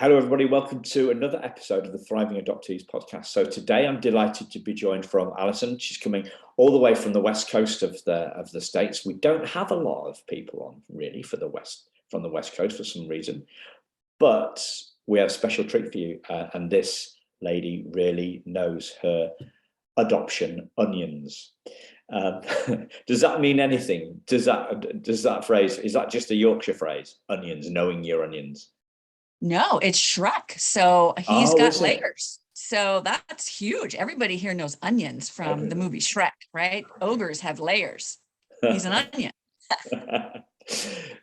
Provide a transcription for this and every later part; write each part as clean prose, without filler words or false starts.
Hello, everybody. Welcome to another episode of the Thriving Adoptees podcast. So today I'm delighted to be joined from Allison. She's coming all the way from the west coast of the States. We don't have a lot of people on really from the west coast for some reason, but we have a special treat for you. And this lady really knows her adoption onions. Does that mean anything? Does that phrase, is that just a Yorkshire phrase? Onions, knowing your onions? No, it's Shrek. So he's got layers. So that's huge. Everybody here knows onions from the movie Shrek, right? Ogres have layers. He's an onion.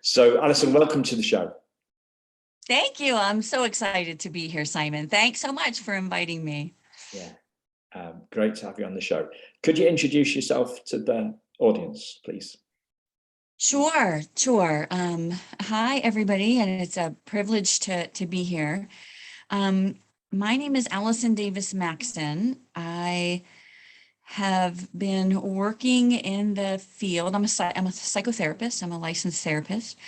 So, Allison, welcome to the show. Thank you. I'm so excited to be here, Simon. Thanks so much for inviting me. Yeah, great to have you on the show. Could you introduce yourself to the audience, please? Sure. Hi, everybody, and it's a privilege to be here. My name is Allison Davis Maxon. I have been working in the field. I'm a psychotherapist. I'm a licensed therapist.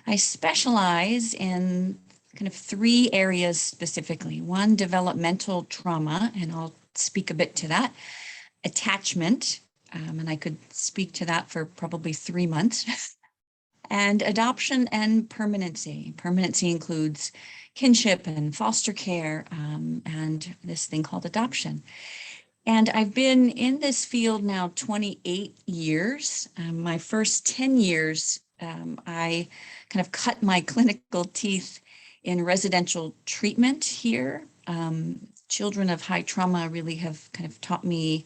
I specialize in kind of three areas specifically. One, developmental trauma, and I'll speak a bit to that. Attachment, and I could speak to that for probably 3 months. And adoption and permanency. Permanency includes kinship and foster care, and this thing called adoption. And I've been in this field now 28 years. My first 10 years, I kind of cut my clinical teeth in residential treatment here. Children of high trauma really have kind of taught me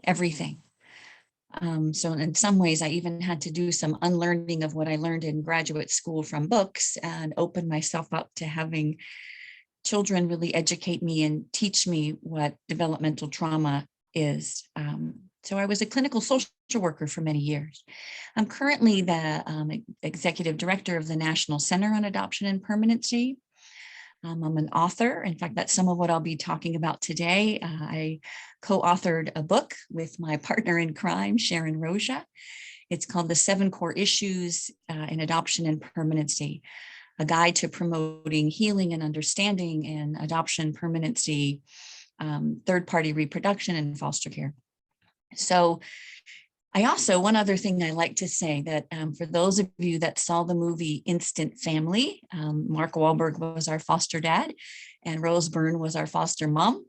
everything. So in some ways, I even had to do some unlearning of what I learned in graduate school from books and open myself up to having children really educate me and teach me what developmental trauma is. So I was a clinical social worker for many years. I'm currently the executive director of the National Center on Adoption and Permanency. I'm an author. In fact, that's some of what I'll be talking about today. I co-authored a book with my partner in crime, Sharon Roja. It's called The 7 Core Issues in Adoption and Permanency, a guide to promoting healing and understanding in adoption, permanency, third-party reproduction, and foster care. So one other thing I like to say that for those of you that saw the movie Instant Family, Mark Wahlberg was our foster dad and Rose Byrne was our foster mom.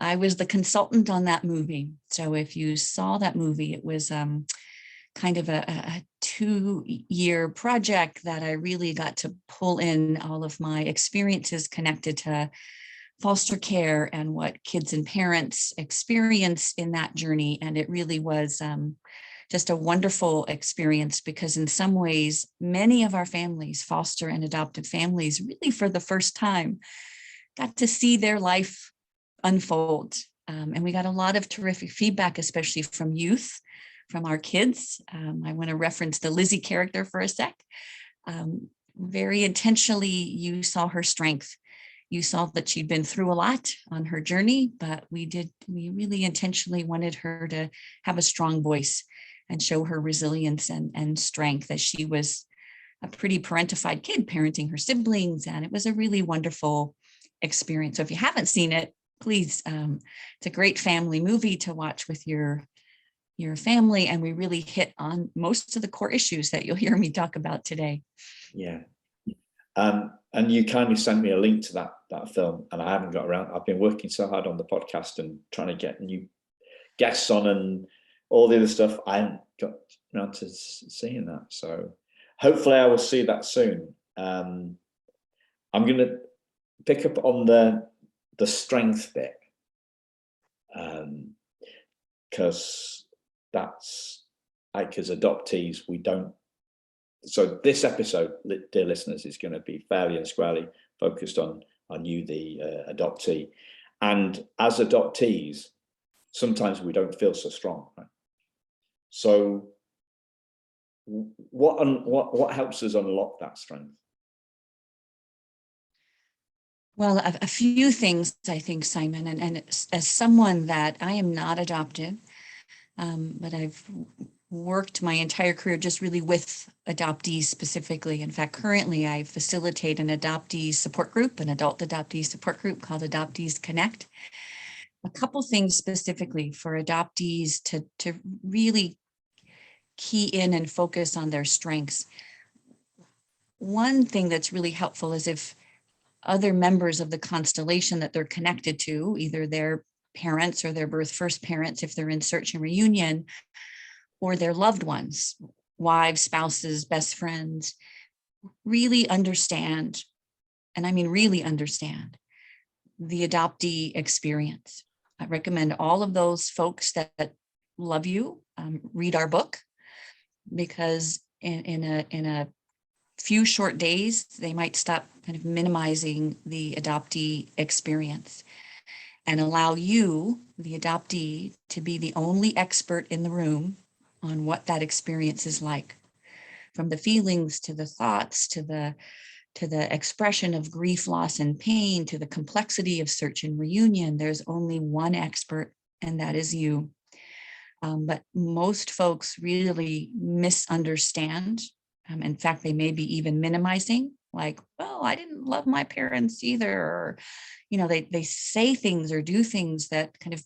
I was the consultant on that movie. So if you saw that movie, it was kind of a 2-year project that I really got to pull in all of my experiences connected to foster care and what kids and parents experience in that journey. And it really was just a wonderful experience because in some ways, many of our families, foster and adopted families, really for the first time, got to see their life unfold. And we got a lot of terrific feedback, especially from youth, from our kids. I want to reference the Lizzie character for a sec. Very intentionally, you saw her strength. You saw that she'd been through a lot on her journey, but we really intentionally wanted her to have a strong voice and show her resilience and strength as she was a pretty parentified kid parenting her siblings. And it was a really wonderful experience. So if you haven't seen it, please, it's a great family movie to watch with your family. And we really hit on most of the core issues that you'll hear me talk about today. Yeah. And you kindly sent me a link to that film, and I haven't got around. I've been working so hard on the podcast and trying to get new guests on and all the other stuff. I haven't got around to seeing that. So hopefully I will see that soon. I'm going to pick up on the strength bit, because that's like as adoptees, we don't. So this episode, dear listeners, is going to be fairly and squarely focused on you, the adoptee. And as adoptees, sometimes we don't feel so strong. Right? So what helps us unlock that strength? Well, a few things, I think, Simon, and as someone that I am not adopted, but I've worked my entire career just really with adoptees specifically. In fact, currently I facilitate an adoptee support group, an adult adoptee support group called Adoptees Connect. A couple things specifically for adoptees to really key in and focus on their strengths. One thing that's really helpful is if other members of the constellation that they're connected to, either their parents or their birth first parents, if they're in search and reunion, or their loved ones, wives, spouses, best friends, really understand, and I mean really understand, the adoptee experience. I recommend all of those folks that love you read our book, because in a few short days, they might stop kind of minimizing the adoptee experience and allow you, the adoptee, to be the only expert in the room on what that experience is like. From the feelings to the thoughts to the expression of grief, loss, and pain, to the complexity of search and reunion, there's only one expert, and that is you. But most folks really misunderstand. In fact, they may be even minimizing, like, oh, I didn't love my parents either. Or, they say things or do things that kind of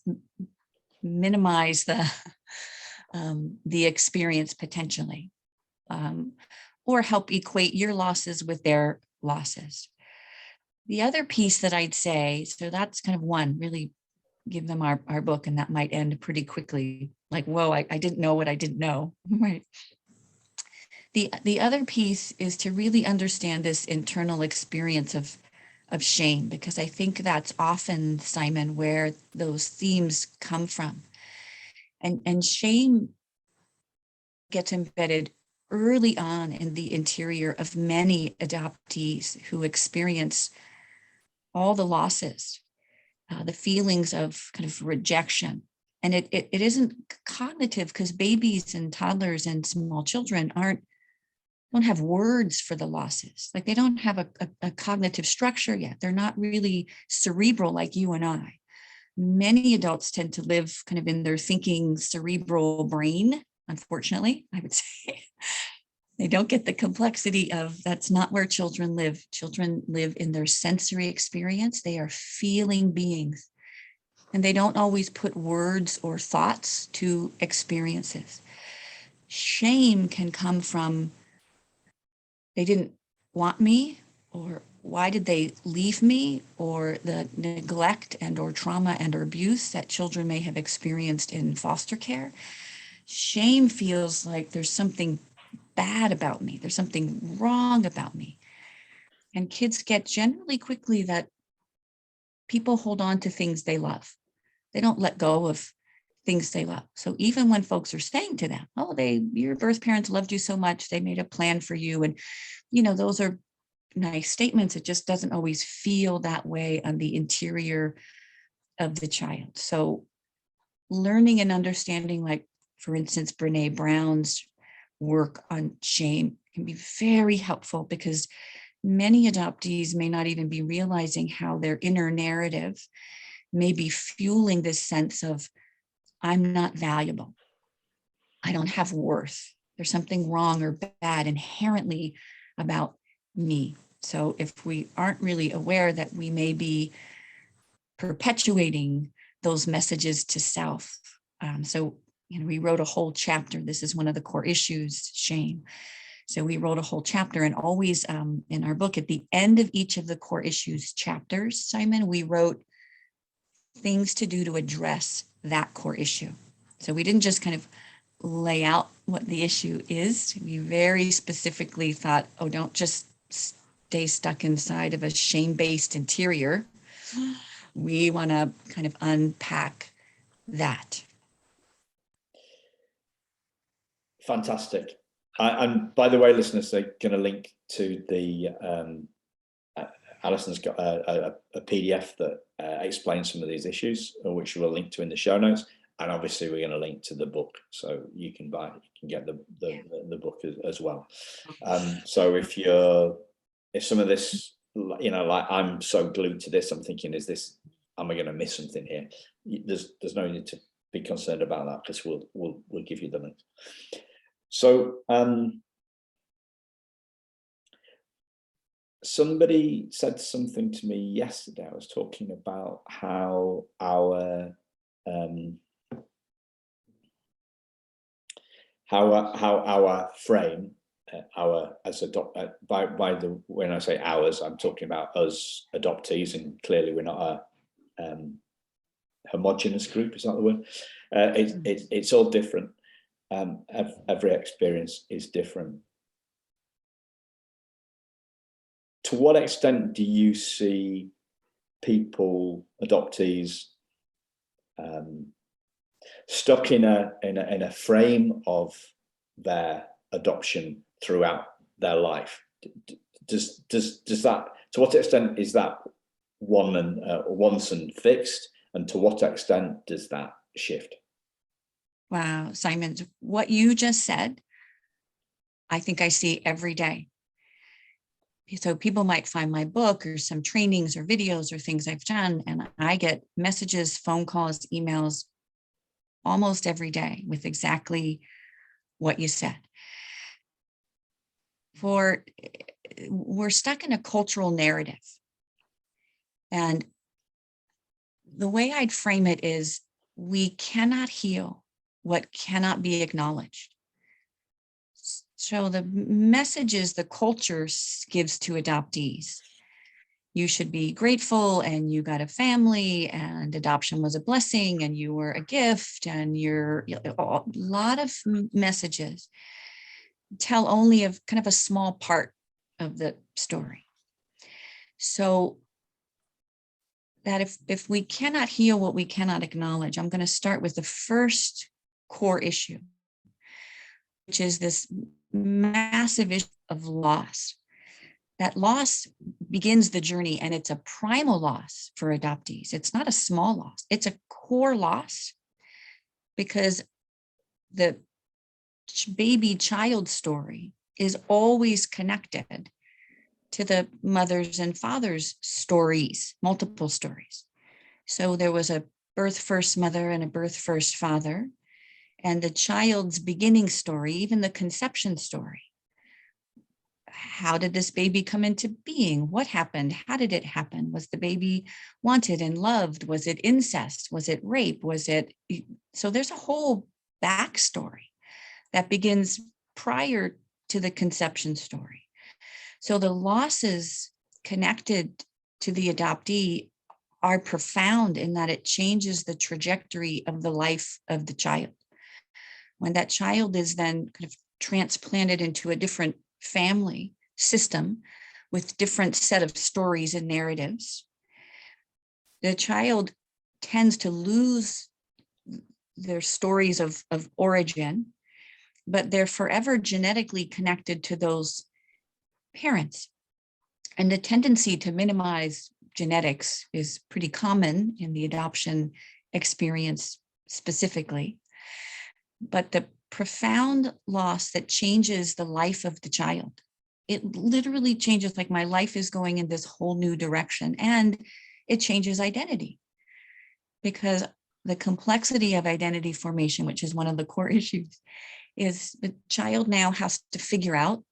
minimize the experience potentially, or help equate your losses with their losses. The other piece that I'd say, so that's kind of one, really give them our book, and that might end pretty quickly. Like, whoa, I didn't know what I didn't know, right? The other piece is to really understand this internal experience of shame, because I think that's often, Simon, where those themes come from. And shame gets embedded early on in the interior of many adoptees who experience all the losses, the feelings of kind of rejection. And it isn't cognitive, because babies and toddlers and small children don't have words for the losses. Like, they don't have a cognitive structure yet. They're not really cerebral like you and I. Many adults tend to live kind of in their thinking cerebral brain, unfortunately, I would say. They don't get the complexity of, that's not where children live. Children live in their sensory experience. They are feeling beings, and they don't always put words or thoughts to experiences. Shame can come from, they didn't want me, or why did they leave me, or the neglect and or trauma and or abuse that children may have experienced in foster care. Shame feels like there's something bad about me. There's something wrong about me. And kids get generally quickly that people hold on to things they love. They don't let go of things they love. So even when folks are saying to them, oh, your birth parents loved you so much, they made a plan for you. And, those are nice statements. It just doesn't always feel that way on the interior of the child. So learning and understanding, like, for instance, Brene Brown's work on shame can be very helpful, because many adoptees may not even be realizing how their inner narrative may be fueling this sense of, I'm not valuable. I don't have worth. There's something wrong or bad inherently about me. So if we aren't really aware that we may be perpetuating those messages to self. We wrote a whole chapter. This is one of the core issues, shame. So we wrote a whole chapter, and always in our book, at the end of each of the core issues chapters, Simon, we wrote things to do to address that core issue. So we didn't just kind of lay out what the issue is. We very specifically thought, oh, don't just stay stuck inside of a shame-based interior. We want to kind of unpack that. Fantastic. And by the way, listeners, they're going to link to the Allison's got a PDF that explains some of these issues, which we'll link to in the show notes. And obviously, we're going to link to the book, so you can get the book as well. So if some of this, like, I'm so glued to this, I'm thinking, am I going to miss something here? There's no need to be concerned about that, because we'll give you the links. So somebody said something to me yesterday. I was talking about how our frame, when I say ours, I'm talking about us adoptees, and clearly we're not a homogenous group. Is that the word? It's all different. Every experience is different. To what extent do you see people, adoptees, stuck in a frame of their adoption throughout their life? Does that, to what extent is that once and fixed, and to what extent does that shift? Wow, Simon, what you just said, I think I see every day. So people might find my book or some trainings or videos or things I've done, and I get messages, phone calls, emails almost every day with exactly what you said. We're stuck in a cultural narrative. And the way I'd frame it is, we cannot heal what cannot be acknowledged. So the messages the culture gives to adoptees: you should be grateful, and you got a family, and adoption was a blessing, and you were a gift, and a lot of messages tell only of kind of a small part of the story. So that if we cannot heal what we cannot acknowledge, I'm going to start with the first core issue, which is this massive issue of loss. That loss begins the journey, and it's a primal loss for adoptees. It's not a small loss. It's a core loss, because the baby child story is always connected to the mother's and father's stories, multiple stories. So there was a birth first mother and a birth first father, and the child's beginning story, even the conception story. How did this baby come into being? What happened? How did it happen? Was the baby wanted and loved? Was it incest? Was it rape? So there's a whole backstory that begins prior to the conception story. So the losses connected to the adoptee are profound in that it changes the trajectory of the life of the child. When that child is then kind of transplanted into a different family system with different set of stories and narratives, the child tends to lose their stories of origin, but they're forever genetically connected to those parents. And the tendency to minimize genetics is pretty common in the adoption experience specifically. But the profound loss that changes the life of the child, it literally changes, like, my life is going in this whole new direction, and it changes identity, because the complexity of identity formation, which is one of the core issues, is the child now has to figure out.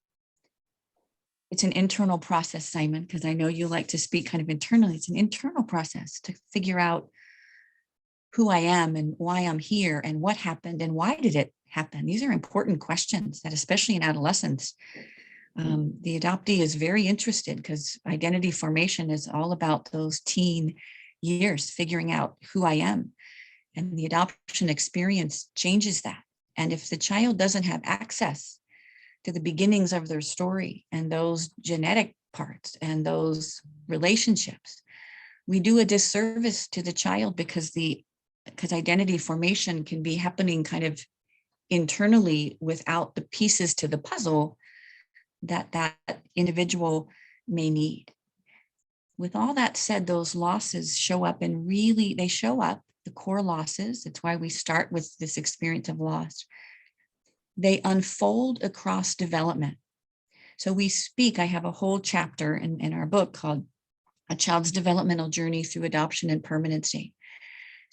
It's an internal process, Simon, because I know you like to speak kind of internally. It's an internal process to figure out who I am and why I'm here and what happened and why did it happen. These are important questions that, especially in adolescence, the adoptee is very interested, because identity formation is all about those teen years, figuring out who I am. And the adoption experience changes that. And if the child doesn't have access to the beginnings of their story and those genetic parts and those relationships, we do a disservice to the child, because identity formation can be happening kind of internally without the pieces to the puzzle that individual may need. With all that said, those losses show up, and really they show up, the core losses. That's why we start with this experience of loss. They unfold across development. So I have a whole chapter in our book called A Child's Developmental Journey Through Adoption and Permanency.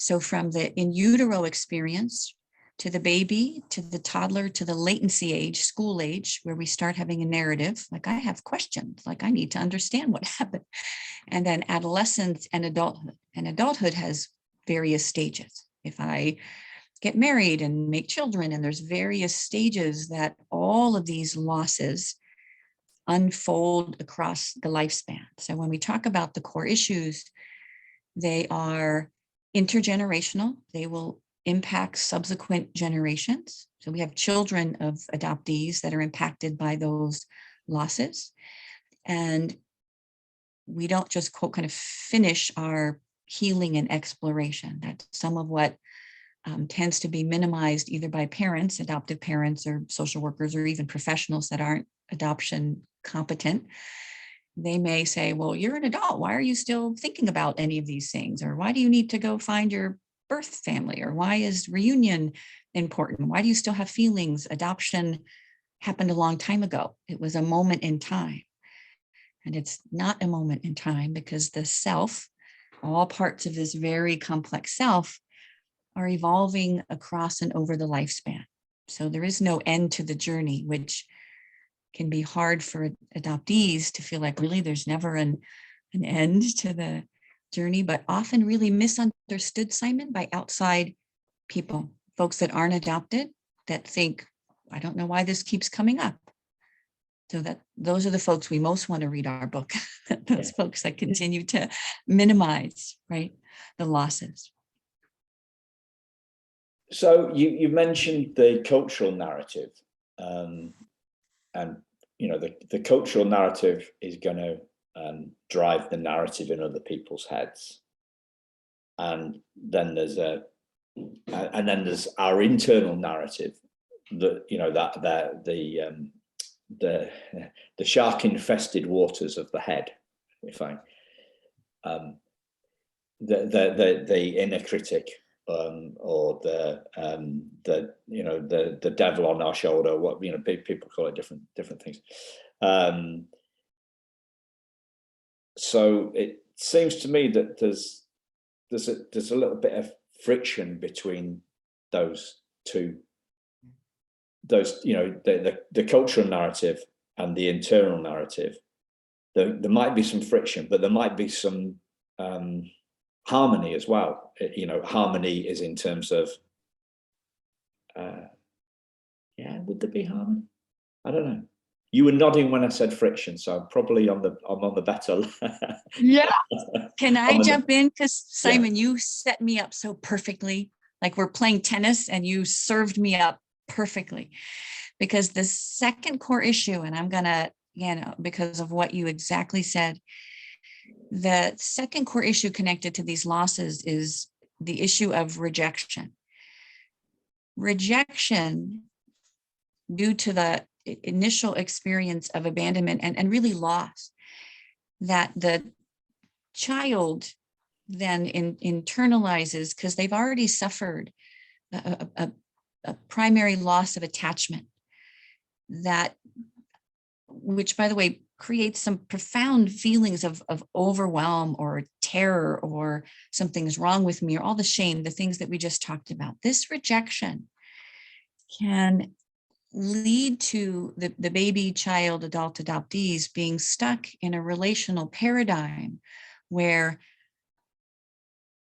So from the in utero experience to the baby, to the toddler, to the latency age, school age, where we start having a narrative, like I have questions, like I need to understand what happened. And then adolescence and adulthood. And adulthood has various stages. If I get married and make children, and there's various stages that all of these losses unfold across the lifespan. So when we talk about the core issues, they are intergenerational. They will impact subsequent generations. So we have children of adoptees that are impacted by those losses. And we don't just quote kind of finish our healing and exploration. That's some of what tends to be minimized either by parents, adoptive parents, or social workers, or even professionals that aren't adoption competent. They may say, well, you're an adult. Why are you still thinking about any of these things? Or why do you need to go find your birth family? Or why is reunion important? Why do you still have feelings? Adoption happened a long time ago. It was a moment in time. And it's not a moment in time, because the self, all parts of this very complex self, are evolving across and over the lifespan. So there is no end to the journey, which can be hard for adoptees to feel like really there's never an end to the journey, but often really misunderstood, Simon, by outside people, folks that aren't adopted, that think, I don't know why this keeps coming up. So that those are the folks we most want to read our book, those folks that continue to minimize, right, the losses. So you mentioned the cultural narrative, and the cultural narrative is going to drive the narrative in other people's heads, and then there's our internal narrative that the shark infested waters of the head, if I the inner critic, or the devil on our shoulder, what people call it different things. So it seems to me that there's a little bit of friction between those two, the cultural narrative and the internal narrative. There might be some friction, but there might be some harmony as well. Harmony is in terms of, would there be harmony? I don't know. You were nodding when I said friction, so I'm probably on the better. Yeah. Can I jump in? Because Simon, you set me up so perfectly. Like we're playing tennis and you served me up perfectly. Because the second core issue, and I'm gonna, because of what you exactly said, the second core issue connected to these losses is the issue of rejection. Rejection due to the initial experience of abandonment and really loss that the child then internalizes, because they've already suffered a primary loss of attachment, which, by the way, creates some profound feelings of overwhelm or terror, or something's wrong with me, or all the shame, the things that we just talked about. This rejection can lead to the baby, child, adult adoptees being stuck in a relational paradigm where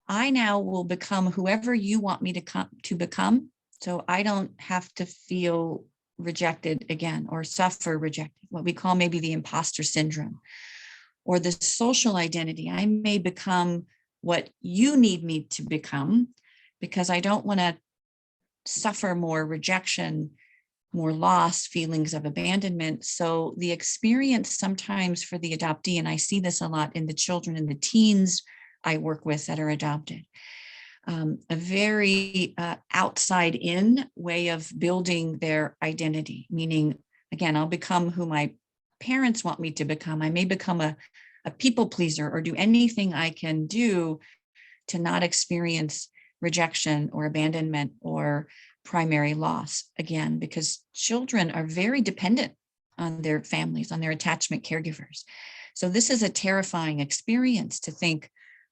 I now will become whoever you want me to become, so I don't have to feel rejected again or suffer rejected, what we call maybe the imposter syndrome, or the social identity. I may become what you need me to become because I don't want to suffer more rejection, more loss, feelings of abandonment. So the experience sometimes for the adoptee, and I see this a lot in the children and the teens I work with that are adopted, a very outside in way of building their identity, meaning, again, I'll become who my parents want me to become. I may become a people pleaser or do anything I can do to not experience rejection or abandonment or primary loss, again, because children are very dependent on their families, on their attachment caregivers. So this is a terrifying experience to think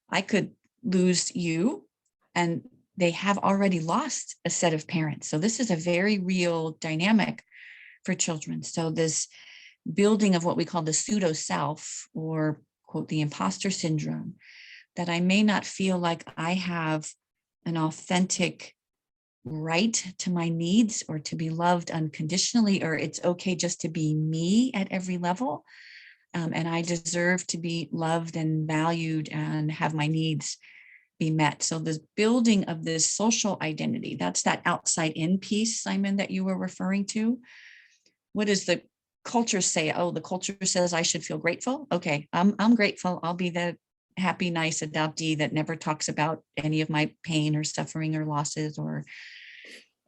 I could lose you and they have already lost a set of parents. So this is a very real dynamic for children. So this building of what we call the pseudo self, or quote, the imposter syndrome, that I may not feel like I have an authentic right to my needs or to be loved unconditionally, or it's okay just to be me at every level. And I deserve to be loved and valued and have my needs be met. So this building of this social identity, that's that outside in piece, Simon, that you were referring to. What does the culture say? Oh, the culture says I should feel grateful. Okay, I'm grateful. I'll be the happy, nice adoptee that never talks about any of my pain or suffering or losses.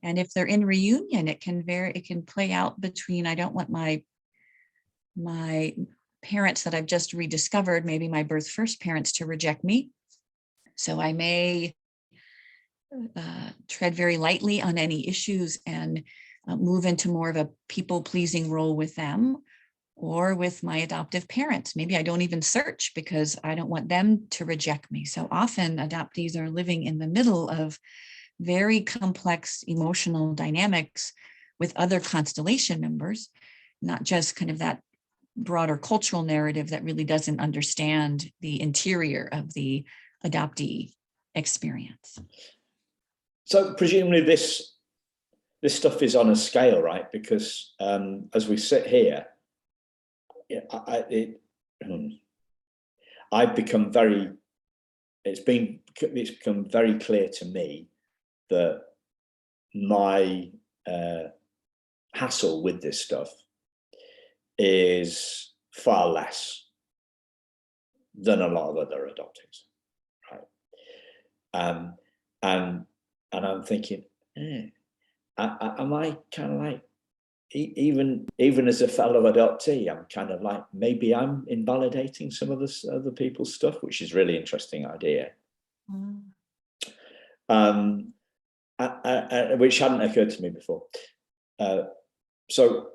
And if they're in reunion, it can play out between, I don't want my parents that I've just rediscovered, maybe my birth first parents, to reject me. So I may tread very lightly on any issues and move into more of a people-pleasing role with them, or with my adoptive parents. Maybe I don't even search because I don't want them to reject me. So often adoptees are living in the middle of very complex emotional dynamics with other constellation members, not just kind of that broader cultural narrative that really doesn't understand the interior of the adoptee experience. So presumably this stuff is on a scale, right? Because as we sit here, I've become very, it's become very clear to me that my hassle with this stuff is far less than a lot of other adoptees, right? And I'm thinking, am I kind of like, even as a fellow adoptee, I'm kind of like, maybe I'm invalidating some of this other people's stuff, which is really interesting idea. Which hadn't occurred to me before. So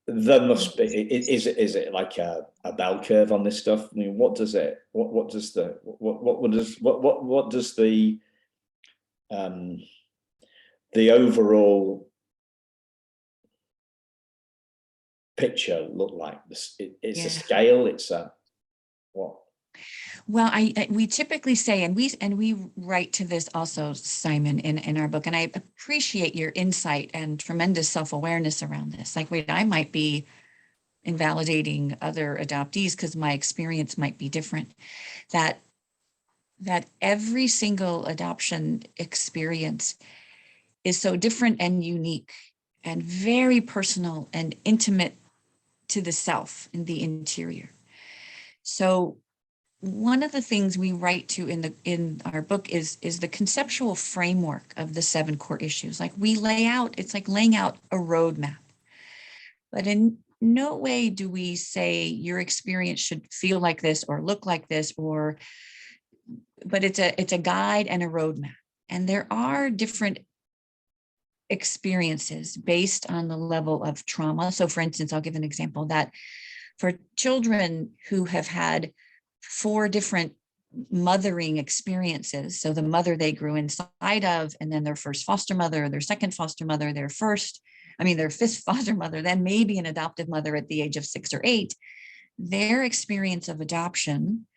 there must be, is it like a bell curve on this stuff? I mean, what does the overall picture look like? It's a scale. It's a what? Well, we typically say, and we write to this also, Simon, in our book, and I appreciate your insight and tremendous self-awareness around this. Like, wait, I might be invalidating other adoptees because my experience might be different. That every single adoption experience is so different and unique and very personal and intimate to the self in the interior. So one of the things we write to in our book is the conceptual framework of the 7 core issues. Like, we lay out, it's like laying out a roadmap, but in no way do we say your experience should feel like this or look like this, but it's a guide and a roadmap. And there are different experiences based on the level of trauma. So for instance, I'll give an example that for children who have had 4 different mothering experiences, so the mother they grew inside of, and then their first foster mother, their second foster mother, their fifth foster mother, then maybe an adoptive mother at the age of 6 or 8, their experience of adoption,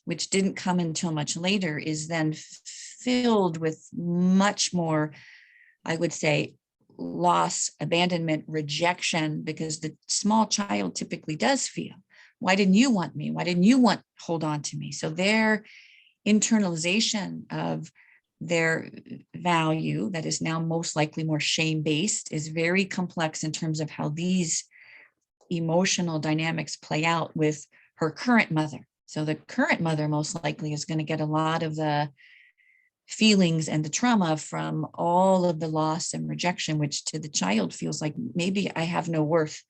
which didn't come until much later, is then filled with much more, I would say, loss, abandonment, rejection, because the small child typically does feel, why didn't you want me? Why didn't you hold on to me? So their internalization of their value, that is now most likely more shame-based, is very complex in terms of how these emotional dynamics play out with her current mother. So the current mother most likely is going to get a lot of the feelings and the trauma from all of the loss and rejection, which to the child feels like, maybe I have no worth.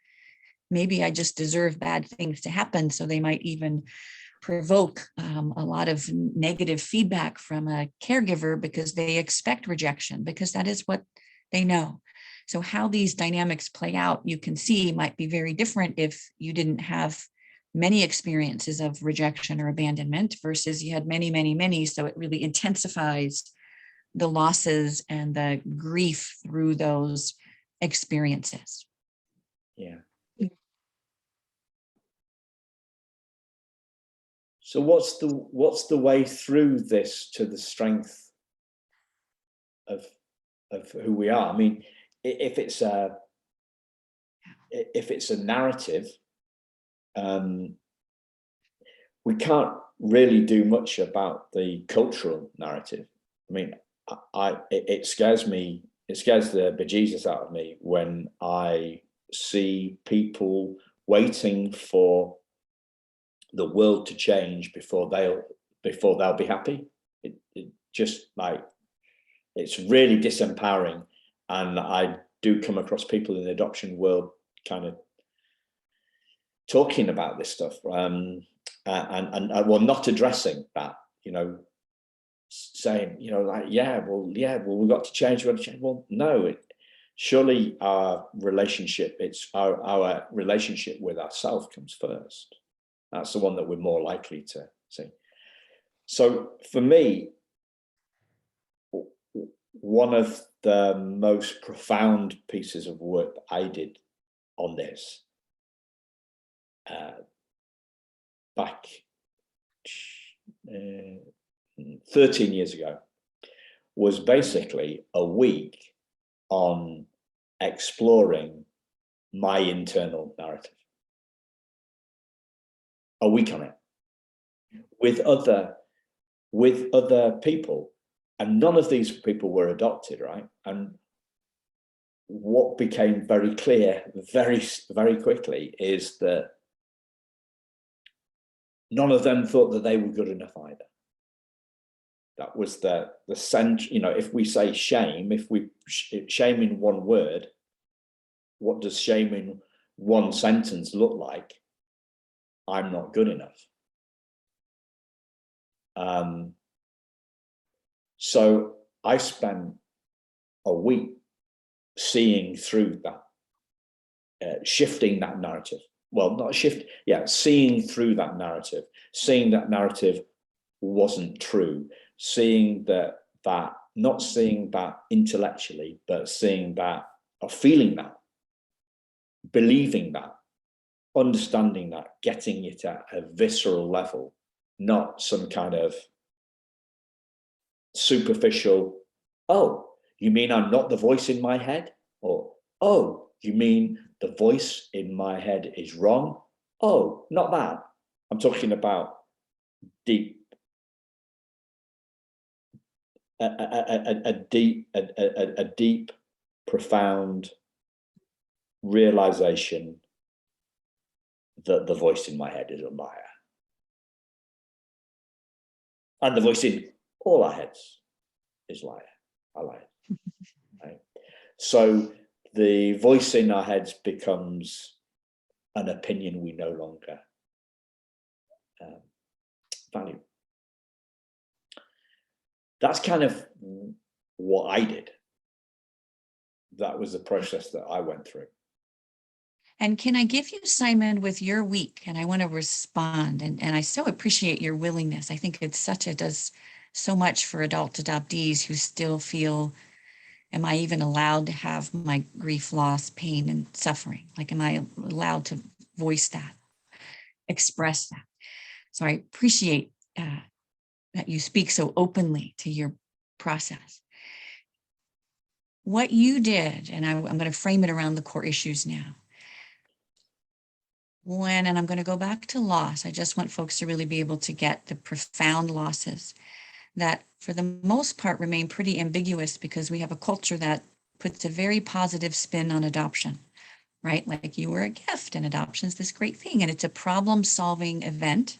Maybe I just deserve bad things to happen. So they might even provoke a lot of negative feedback from a caregiver because they expect rejection, because that is what they know. So how these dynamics play out, you can see, might be very different if you didn't have many experiences of rejection or abandonment versus you had many, many, many. So it really intensifies the losses and the grief through those experiences. Yeah. So what's the way through this to the strength of who we are? I mean, if it's a narrative, we can't really do much about the cultural narrative. I mean, it scares me. It scares the bejesus out of me when I see people waiting for the world to change before they'll be happy. It just like, it's really disempowering. And I do come across people in the adoption world kind of talking about this stuff, and well, not addressing that, saying, like, well, we've got to change. Well, no, surely our relationship, it's our relationship with ourselves comes first. That's the one that we're more likely to see. So for me, one of the most profound pieces of work I did on this back 13 years ago was basically a week on exploring my internal narrative. A week on it with other people, and none of these people were adopted, right? And what became very clear very, very quickly is that none of them thought that they were good enough either. That was the center. If we say shame, shame in one word, what does shame in one sentence look like? I'm not good enough. So I spent a week seeing through that, shifting that narrative. Well, not shift, seeing through that narrative, seeing that narrative wasn't true, seeing that not seeing that intellectually, but seeing that, or feeling that, believing that, understanding that, getting it at a visceral level, not some kind of superficial, oh, you mean I'm not the voice in my head? Or, oh, you mean the voice in my head is wrong? Oh, not that. I'm talking about deep, a deep, profound realization that the voice in my head is a liar. And the voice in all our heads is liar. I lie. Right? So the voice in our heads becomes an opinion we no longer value. That's kind of what I did. That was the process that I went through. And can I give you, Simon, with your week? And I want to respond. And I so appreciate your willingness. I think it does so much for adult adoptees who still feel, am I even allowed to have my grief, loss, pain, and suffering? Like, am I allowed to voice that, express that? So I appreciate that you speak so openly to your process. What you did, and I'm going to frame it around the core issues now. And I'm going to go back to loss. I just want folks to really be able to get the profound losses that for the most part remain pretty ambiguous because we have a culture that puts a very positive spin on adoption, right? Like you were a gift and adoption is this great thing. And it's a problem-solving event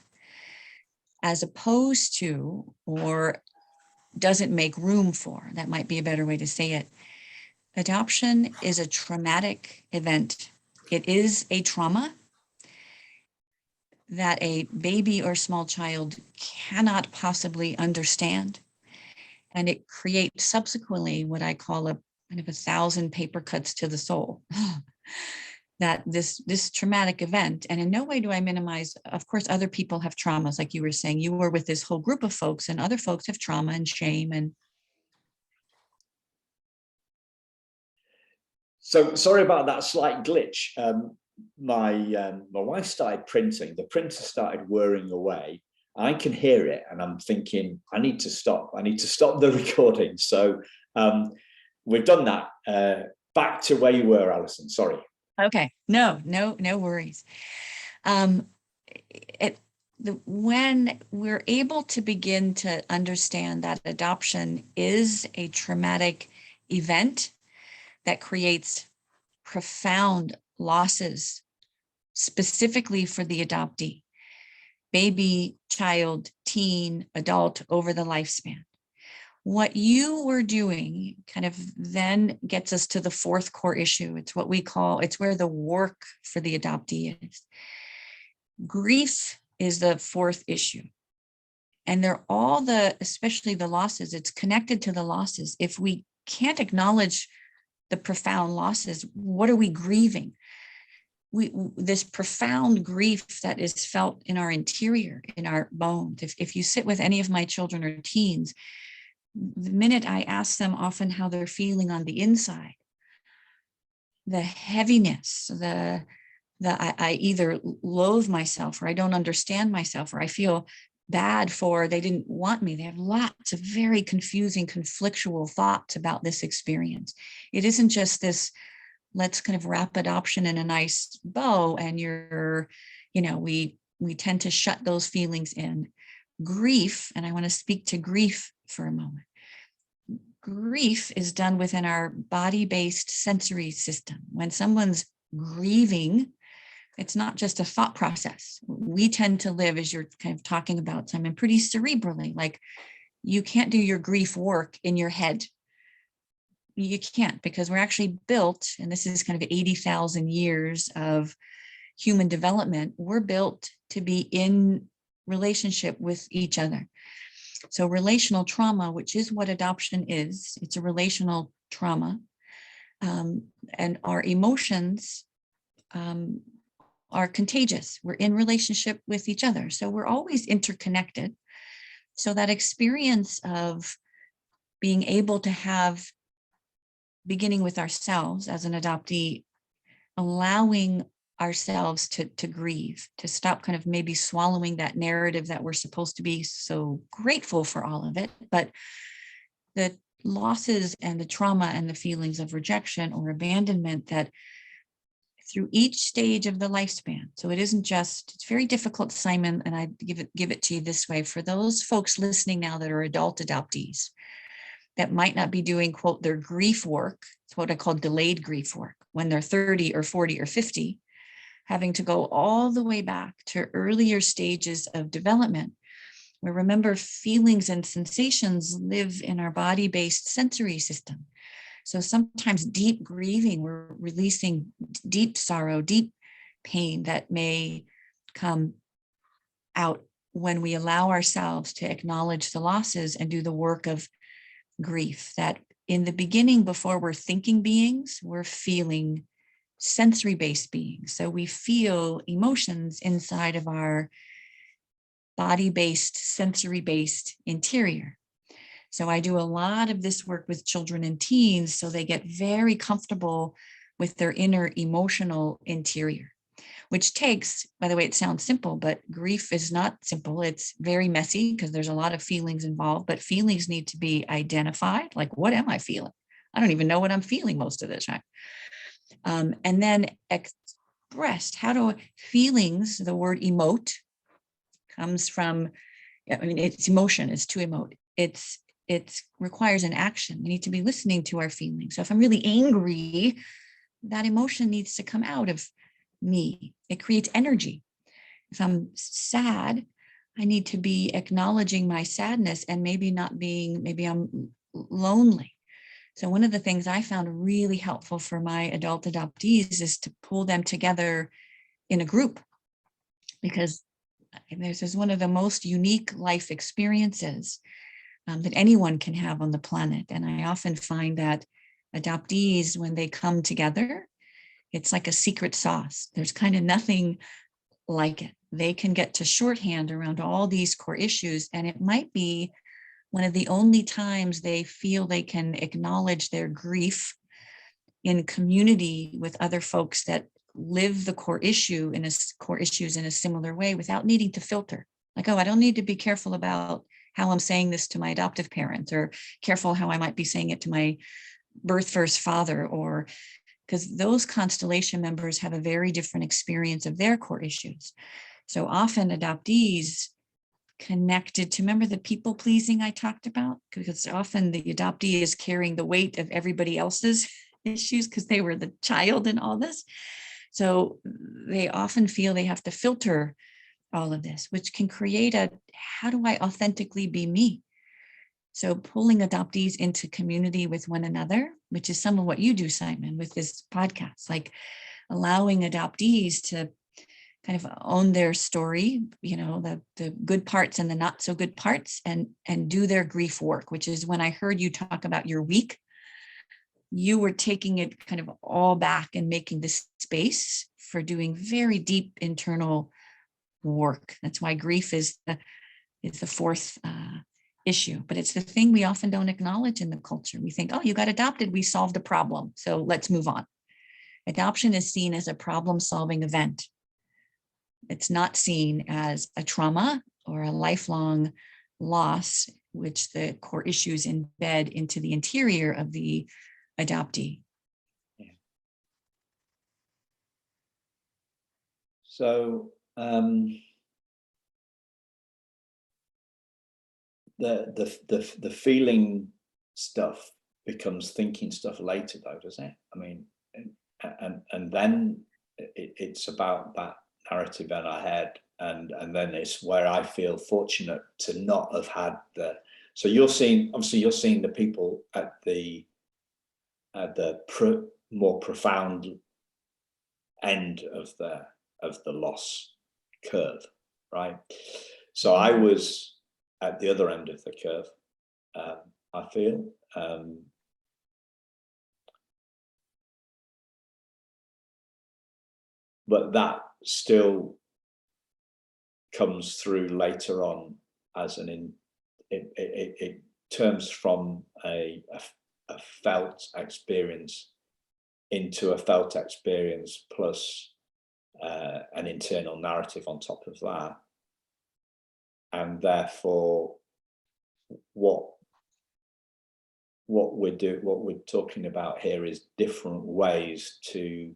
as opposed to, or doesn't make room for, that might be a better way to say it. Adoption is a traumatic event. It is a trauma that a baby or small child cannot possibly understand. And it creates subsequently what I call a kind of 1,000 paper cuts to the soul. That this traumatic event, and in no way do I minimize, of course, other people have traumas, like you were saying, you were with this whole group of folks and other folks have trauma and shame. And So sorry about that slight glitch. My wife started printing. The printer started whirring away. I can hear it, and I'm thinking, I need to stop. I need to stop the recording. So we've done that. Back to where you were, Allison. Sorry. Okay. No worries. When we're able to begin to understand that adoption is a traumatic event that creates profound losses, specifically for the adoptee, baby, child, teen, adult, over the lifespan. What you were doing kind of then gets us to the fourth core issue. It's what we call, it's where the work for the adoptee is. Grief is the fourth issue. And they're all especially the losses, it's connected to the losses. If we can't acknowledge the profound losses, what are we grieving? This profound grief that is felt in our interior, in our bones. If you sit with any of my children or teens, the minute I ask them often how they're feeling on the inside, the heaviness, I either loathe myself, or I don't understand myself, or I feel bad for they didn't want me. They have lots of very confusing, conflictual thoughts about this experience. It isn't just this, let's kind of wrap adoption in a nice bow and we tend to shut those feelings in. Grief, and I want to speak to grief for a moment. Grief is done within our body-based sensory system. When someone's grieving, it's not just a thought process. We tend to live, as you're kind of talking about, Simon, pretty cerebrally. Like, you can't do your grief work in your head. You can't, because we're actually built, and this is kind of 80,000 years of human development, we're built to be in relationship with each other. So relational trauma, which is what adoption is, it's a relational trauma. And our emotions are contagious. We're in relationship with each other. So we're always interconnected. So that experience of being able to have, beginning with ourselves as an adoptee, allowing ourselves to grieve, to stop kind of maybe swallowing that narrative that we're supposed to be so grateful for all of it, but the losses and the trauma and the feelings of rejection or abandonment that through each stage of the lifespan. So it isn't just, it's very difficult, Simon, and I give it to you this way, for those folks listening now that are adult adoptees that might not be doing, quote, their grief work, it's what I call delayed grief work, when they're 30 or 40 or 50, having to go all the way back to earlier stages of development, where, remember, feelings and sensations live in our body-based sensory system. So sometimes deep grieving, we're releasing deep sorrow, deep pain that may come out when we allow ourselves to acknowledge the losses and do the work of grief. That in the beginning, before we're thinking beings, we're feeling sensory-based beings. So we feel emotions inside of our body-based, sensory-based interior. So I do a lot of this work with children and teens so they get very comfortable with their inner emotional interior, which takes, by the way, it sounds simple, but grief is not simple. It's very messy because there's a lot of feelings involved, but feelings need to be identified. Like, what am I feeling? I don't even know what I'm feeling most of the time. And then expressed. Feelings, the word emote comes from, it's emotion, it's to emote. It requires an action. We need to be listening to our feelings. So if I'm really angry, that emotion needs to come out of me. It creates energy. If I'm sad, I need to be acknowledging my sadness and maybe I'm lonely. So one of the things I found really helpful for my adult adoptees is to pull them together in a group, because this is one of the most unique life experiences that anyone can have on the planet. And I often find that adoptees, when they come together, it's like a secret sauce. There's kind of nothing like it. They can get to shorthand around all these core issues, and it might be one of the only times they feel they can acknowledge their grief in community with other folks that live the core issues in a similar way without needing to filter. Like, oh, I don't need to be careful about how I'm saying this to my adoptive parents, or careful how I might be saying it to my birth first father, or because those constellation members have a very different experience of their core issues. So often adoptees connected to, remember the people pleasing I talked about? Because often the adoptee is carrying the weight of everybody else's issues because they were the child in all this. So they often feel they have to filter all of this, which can create how do I authentically be me? So pulling adoptees into community with one another, which is some of what you do, Simon, with this podcast, like allowing adoptees to kind of own their story, the good parts and the not so good parts, and do their grief work, which is when I heard you talk about your week, you were taking it kind of all back and making this space for doing very deep internal work. That's why grief is the fourth issue, but it's the thing we often don't acknowledge in the culture. We think, oh, you got adopted, we solved a problem, so let's move on. Adoption is seen as a problem-solving event. It's not seen as a trauma or a lifelong loss, which the core issues embed into the interior of the adoptee. Yeah. So the feeling stuff becomes thinking stuff later, though, doesn't it? I mean, and then it's about that narrative in our head, and then it's where I feel fortunate to not have had so you're seeing the people at the more profound end of the loss curve, right? So I was at the other end of the curve, I feel. But that still comes through later on as it turns from a felt experience into a felt experience plus an internal narrative on top of that. And therefore what we're talking about here is different ways to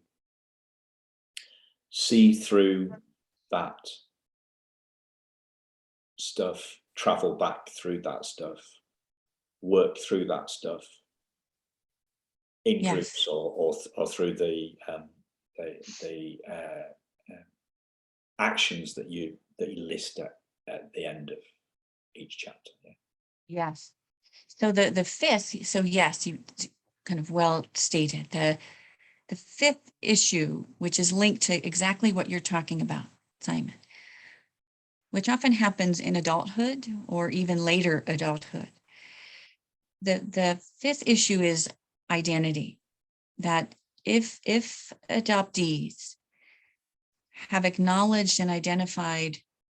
see through that stuff, travel back through that stuff, work through that stuff in groups or through the actions that you list at the end of each chapter. Yeah. Yes. So the fifth, so yes, you kind of well stated, the fifth issue, which is linked to exactly what you're talking about, Simon, which often happens in adulthood or even later adulthood. The fifth issue is identity, that if adoptees have acknowledged and identified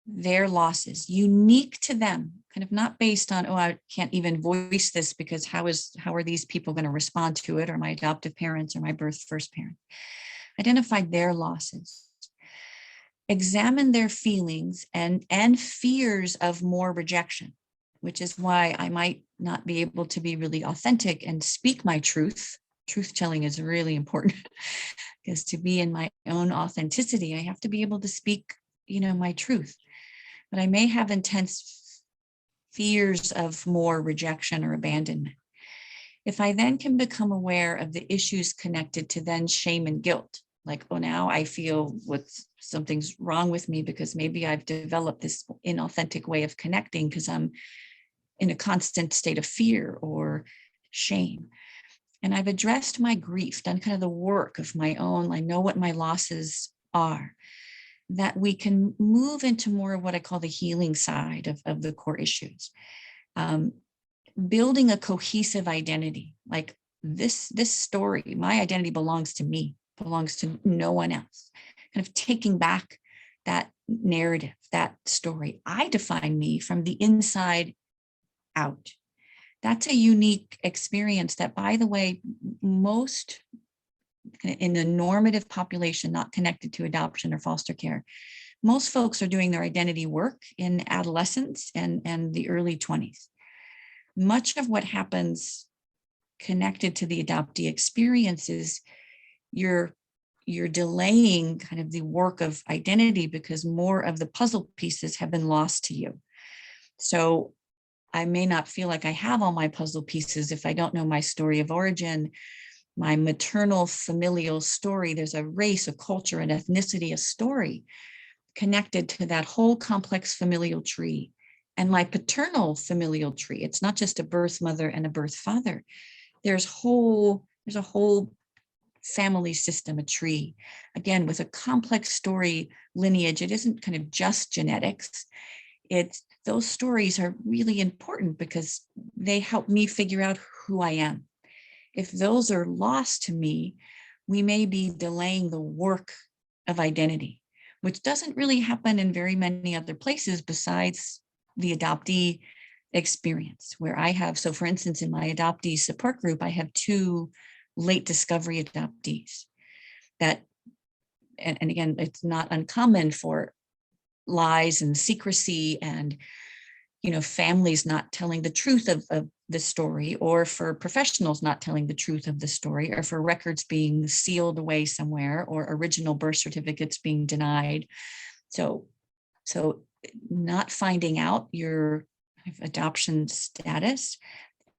their losses unique to them, kind of not based on, oh, I can't even voice this because how are these people going to respond to it, or my adoptive parents or my birth first parent, identified their losses, examine their feelings and fears of more rejection, which is why I might not be able to be really authentic and speak my truth. Truth telling is really important because to be in my own authenticity, I have to be able to speak, my truth. But I may have intense fears of more rejection or abandonment. If I then can become aware of the issues connected to then shame and guilt, like, oh, now I feel something's wrong with me because maybe I've developed this inauthentic way of connecting because I'm in a constant state of fear or shame. And I've addressed my grief, done kind of the work of my own. I know what my losses are, that we can move into more of what I call the healing side of the core issues. Building a cohesive identity, like this story, my identity belongs to me, belongs to no one else. Kind of taking back that narrative, that story. I define me from the inside out. That's a unique experience that, by the way, most in the normative population not connected to adoption or foster care, most folks are doing their identity work in adolescence and the early 20s. Much of what happens connected to the adoptee experience is you're delaying kind of the work of identity because more of the puzzle pieces have been lost to you. So I may not feel like I have all my puzzle pieces if I don't know my story of origin, my maternal familial story. There's a race, a culture, an ethnicity, a story connected to that whole complex familial tree. And my paternal familial tree, it's not just a birth mother and a birth father. There's a whole family system, a tree, again, with a complex story lineage. It isn't kind of just genetics. Those stories are really important because they help me figure out who I am. If those are lost to me, we may be delaying the work of identity, which doesn't really happen in very many other places besides the adoptee experience, where I have, so for instance, in my adoptee support group, I have 2 late discovery adoptees that, and again, it's not uncommon for lies and secrecy and, families not telling the truth of the story, or for professionals not telling the truth of the story, or for records being sealed away somewhere, or original birth certificates being denied. So not finding out your adoption status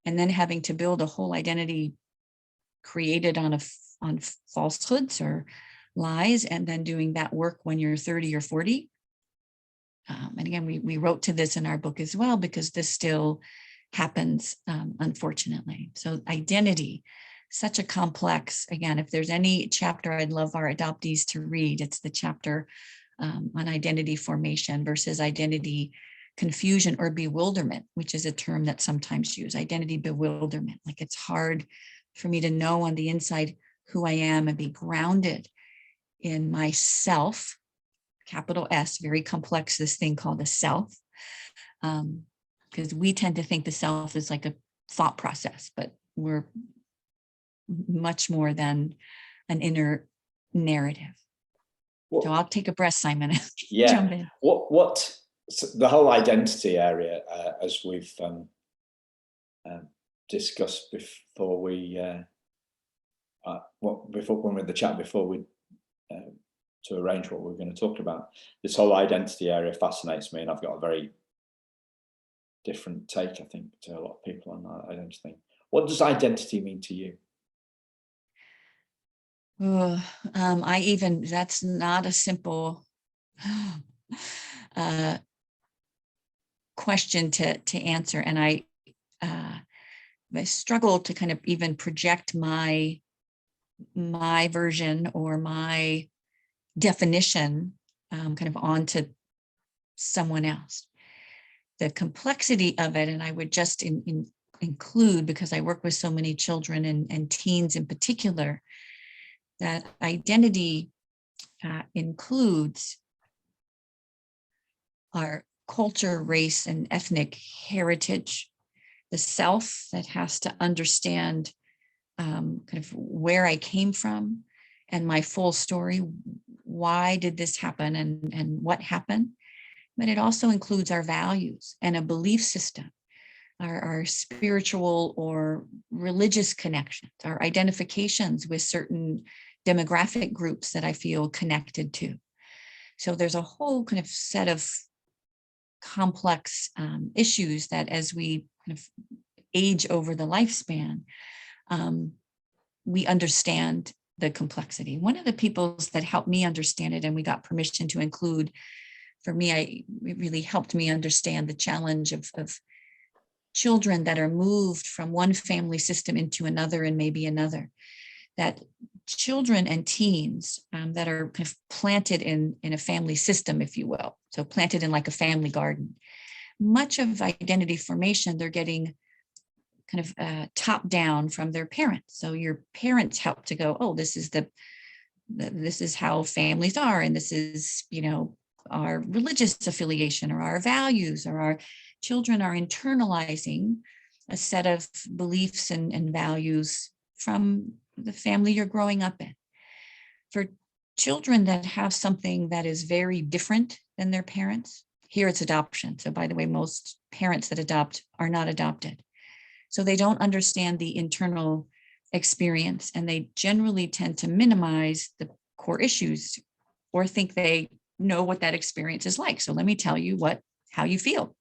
and then having to build a whole identity created on falsehoods or lies, and then doing that work when you're 30 or 40. And again, we wrote to this in our book as well, because this still happens, unfortunately. So identity, such a complex, again, if there's any chapter I'd love our adoptees to read, it's the chapter on identity formation versus identity confusion or bewilderment, which is a term that's sometimes used, identity bewilderment. Like, it's hard for me to know on the inside who I am and be grounded in myself, capital S, very complex, this thing called the self. Because we tend to think the self is like a thought process, but we're much more than an inner narrative. So I'll take a breath, Simon. Yeah. Jump in. What the whole identity area, as we've discussed before we when we had the chat before we to arrange what we're going to talk about, this whole identity area fascinates me, and I've got a very different take, I think, to a lot of people on that identity. What does identity mean to you? That's not a simple question to answer. And I struggle to kind of even project my version or my definition kind of onto someone else. The complexity of it, and I would just include, because I work with so many children and teens in particular, that identity includes our culture, race, and ethnic heritage, the self that has to understand kind of where I came from and my full story. Why did this happen and what happened? But it also includes our values and a belief system, our spiritual or religious connections, our identifications with certain demographic groups that I feel connected to. So there's a whole kind of set of complex issues that, as we kind of age over the lifespan, we understand the complexity. One of the peoples that helped me understand it, and we got permission to include, for me, it really helped me understand the challenge of children that are moved from one family system into another and maybe another. That children and teens that are kind of planted in a family system, if you will, so planted in like a family garden, much of identity formation, they're getting kind of top down from their parents. So your parents help to go, oh, this is how families are, and this is, our religious affiliation or our values, or our children are internalizing a set of beliefs and values from the family you're growing up in. For children that have something that is very different than their parents, here it's adoption. So by the way, most parents that adopt are not adopted. So they don't understand the internal experience, and they generally tend to minimize the core issues or think they know what that experience is like. So let me tell you how you feel.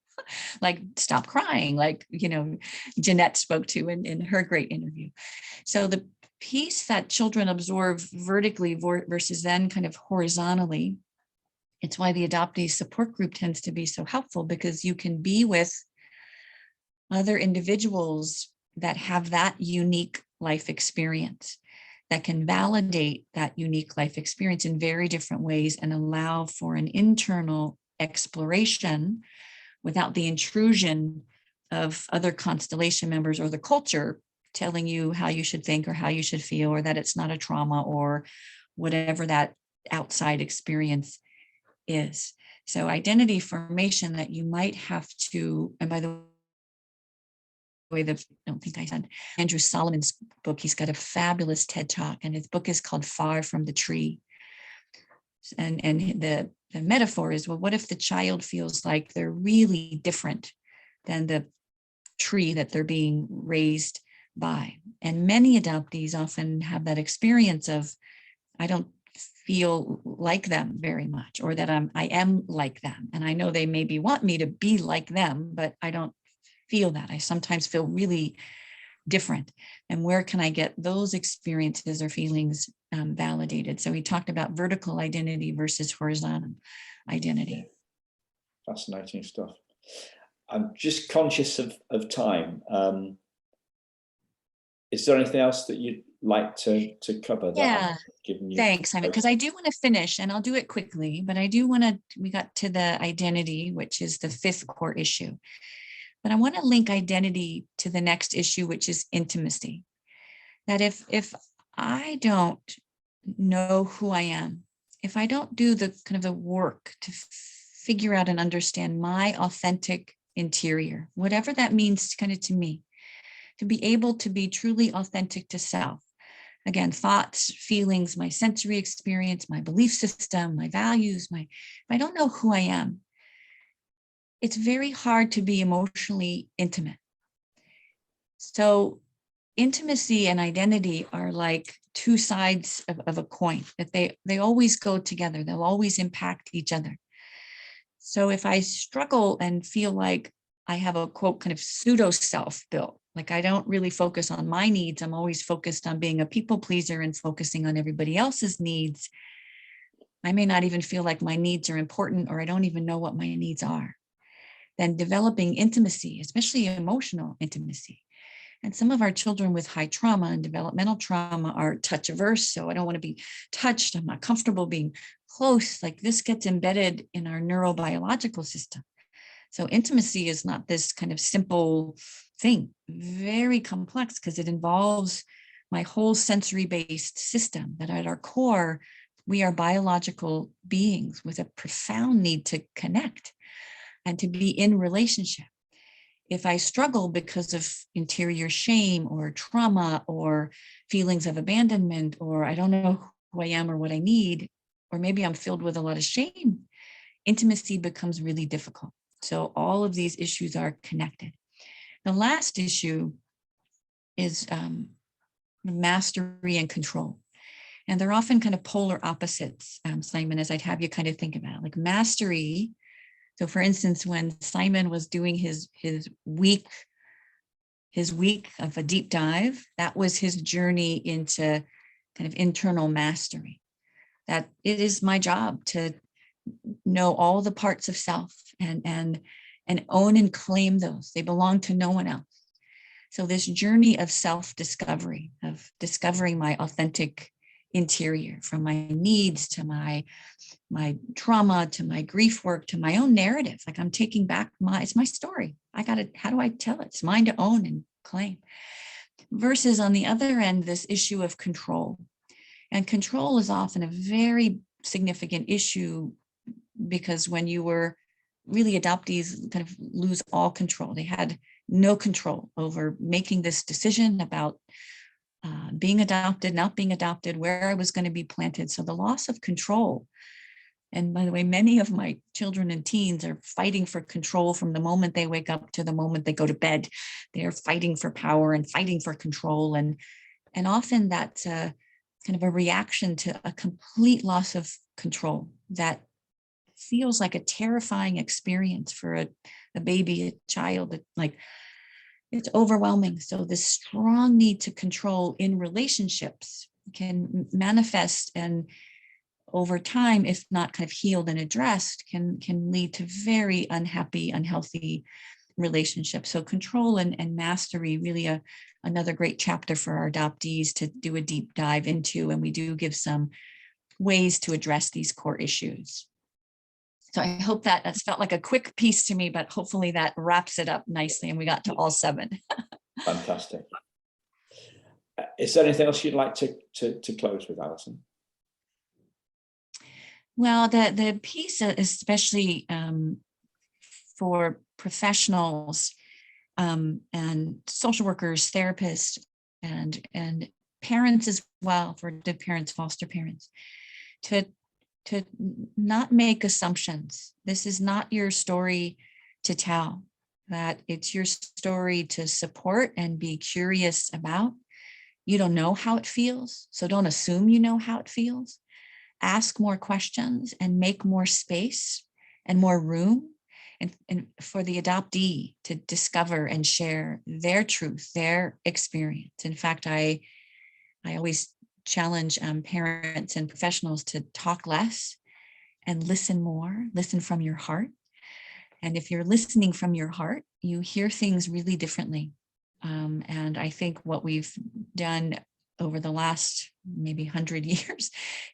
Like, stop crying, like, Jeanette spoke to in her great interview. So the piece that children absorb vertically versus then kind of horizontally, it's why the adoptee support group tends to be so helpful, because you can be with other individuals that have that unique life experience, that can validate that unique life experience in very different ways and allow for an internal exploration without the intrusion of other constellation members or the culture telling you how you should think or how you should feel, or that it's not a trauma or whatever that outside experience is. So identity formation that you might have to, and by the way, I don't think I said Andrew Solomon's book, he's got a fabulous TED Talk, and his book is called Far from the Tree. And the metaphor is, well, what if the child feels like they're really different than the tree that they're being raised by? And many adoptees often have that experience of, I don't feel like them very much, or that I am like them. And I know they maybe want me to be like them, but I don't feel that. I sometimes feel really different. And where can I get those experiences or feelings validated? So we talked about vertical identity versus horizontal identity. Fascinating stuff. I'm just conscious of time. Is there anything else that you'd like to cover? Yeah, thanks, Simon, because I do want to finish, and I'll do it quickly, but I do want to, we got to the identity, which is the fifth core issue. But I want to link identity to the next issue, which is intimacy. That if I don't know who I am, if I don't do the kind of the work to figure out and understand my authentic interior, whatever that means kind of to me, to be able to be truly authentic to self. Again, thoughts, feelings, my sensory experience, my belief system, my values, if I don't know who I am, it's very hard to be emotionally intimate. So intimacy and identity are like two sides of a coin, that they always go together. They'll always impact each other. So if I struggle and feel like I have a quote kind of pseudo self built, like I don't really focus on my needs, I'm always focused on being a people pleaser and focusing on everybody else's needs, I may not even feel like my needs are important, or I don't even know what my needs are. Then developing intimacy, especially emotional intimacy. And some of our children with high trauma and developmental trauma are touch averse. So I don't want to be touched. I'm not comfortable being close. Like, this gets embedded in our neurobiological system. So intimacy is not this kind of simple thing, very complex, because it involves my whole sensory-based system, that at our core, we are biological beings with a profound need to connect and to be in relationship. If I struggle because of interior shame or trauma or feelings of abandonment, or I don't know who I am or what I need, or maybe I'm filled with a lot of shame, intimacy becomes really difficult. So all of these issues are connected. The last issue is mastery and control. And they're often kind of polar opposites, Simon, as I'd have you kind of think about it. Like mastery. So for instance, when Simon was doing his week of a deep dive, that was his journey into kind of internal mastery. That it is my job to know all the parts of self and own and claim those. They belong to no one else. So this journey of self-discovery, of discovering my authentic interior, from my needs to my trauma, to my grief work, to my own narrative. Like, I'm taking back it's my story. How do I tell it? It's mine to own and claim. Versus on the other end, this issue of control. And control is often a very significant issue, because when you were really, adoptees kind of lose all control. They had no control over making this decision about being adopted, not being adopted, where I was going to be planted. So the loss of control. And by the way, many of my children and teens are fighting for control from the moment they wake up to the moment they go to bed. They're fighting for power and fighting for control. And often that's a kind of a reaction to a complete loss of control that feels like a terrifying experience for a baby, a child. Like, it's overwhelming. So this strong need to control in relationships can manifest, and over time, if not kind of healed and addressed, can lead to very unhappy, unhealthy relationships. So control and mastery, really another great chapter for our adoptees to do a deep dive into. And we do give some ways to address these core issues. So I hope that's felt like a quick piece to me, but hopefully that wraps it up nicely and we got to all 7. Fantastic. Is there anything else you'd like to close with, Allison? Well, the piece, especially for professionals and social workers, therapists, and parents as well, for adoptive parents, foster parents, to not make assumptions. This is not your story to tell, that it's your story to support and be curious about. You don't know how it feels, so don't assume you know how it feels. Ask more questions and make more space and more room and for the adoptee to discover and share their truth, their experience. In fact, I always challenge parents and professionals to talk less and listen more, listen from your heart. And if you're listening from your heart, you hear things really differently. And I think what we've done over the last maybe 100 years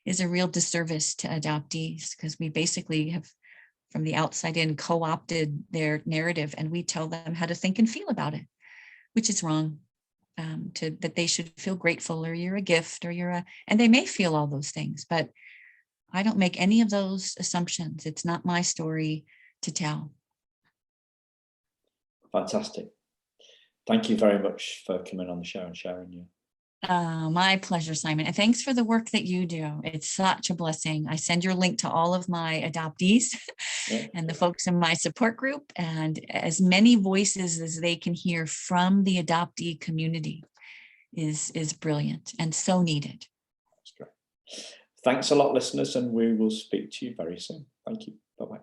is a real disservice to adoptees, because we basically have, from the outside in, co-opted their narrative, and we tell them how to think and feel about it, which is wrong. That they should feel grateful, or you're a gift, or and they may feel all those things, but I don't make any of those assumptions. It's not my story to tell. Fantastic. Thank you very much for coming on the show and sharing you. My pleasure, Simon. And thanks for the work that you do. It's such a blessing. I send your link to all of my adoptees and the folks in my support group, and as many voices as they can hear from the adoptee community is brilliant and so needed. That's great. Thanks a lot, listeners, and we will speak to you very soon. Thank you. Bye-bye.